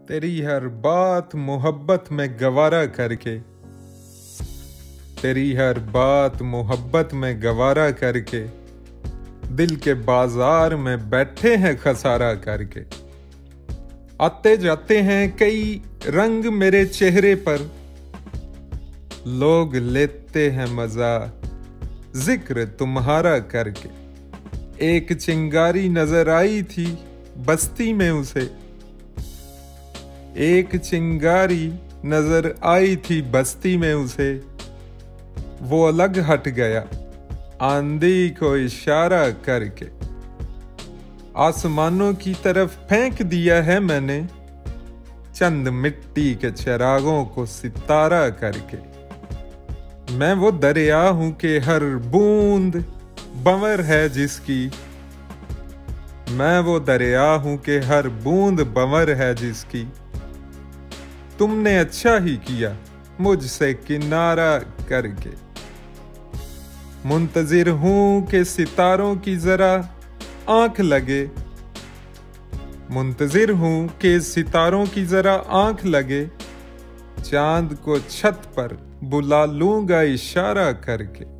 तेरी हर बात मोहब्बत में गवारा करके, तेरी हर बात मोहब्बत में गवारा करके, दिल के बाजार में बैठे हैं खसारा करके। आते जाते हैं कई रंग मेरे चेहरे पर, लोग लेते हैं मजा जिक्र तुम्हारा करके। एक चिंगारी नजर आई थी बस्ती में उसे, एक चिंगारी नजर आई थी बस्ती में उसे। वो अलग हट गया आंधी को इशारा करके। आसमानों की तरफ फेंक दिया है मैंने चंद मिट्टी के चिरागों को सितारा करके। मैं वो दरिया हूं कि हर बूंद बंवर है जिसकी, मैं वो दरिया हूं कि हर बूंद बंवर है जिसकी। तुमने अच्छा ही किया मुझसे किनारा करके। मुंतजिर हूं कि सितारों की जरा आंख लगे, मुंतजिर हूं कि सितारों की जरा आंख लगे। चांद को छत पर बुला लूंगा इशारा करके।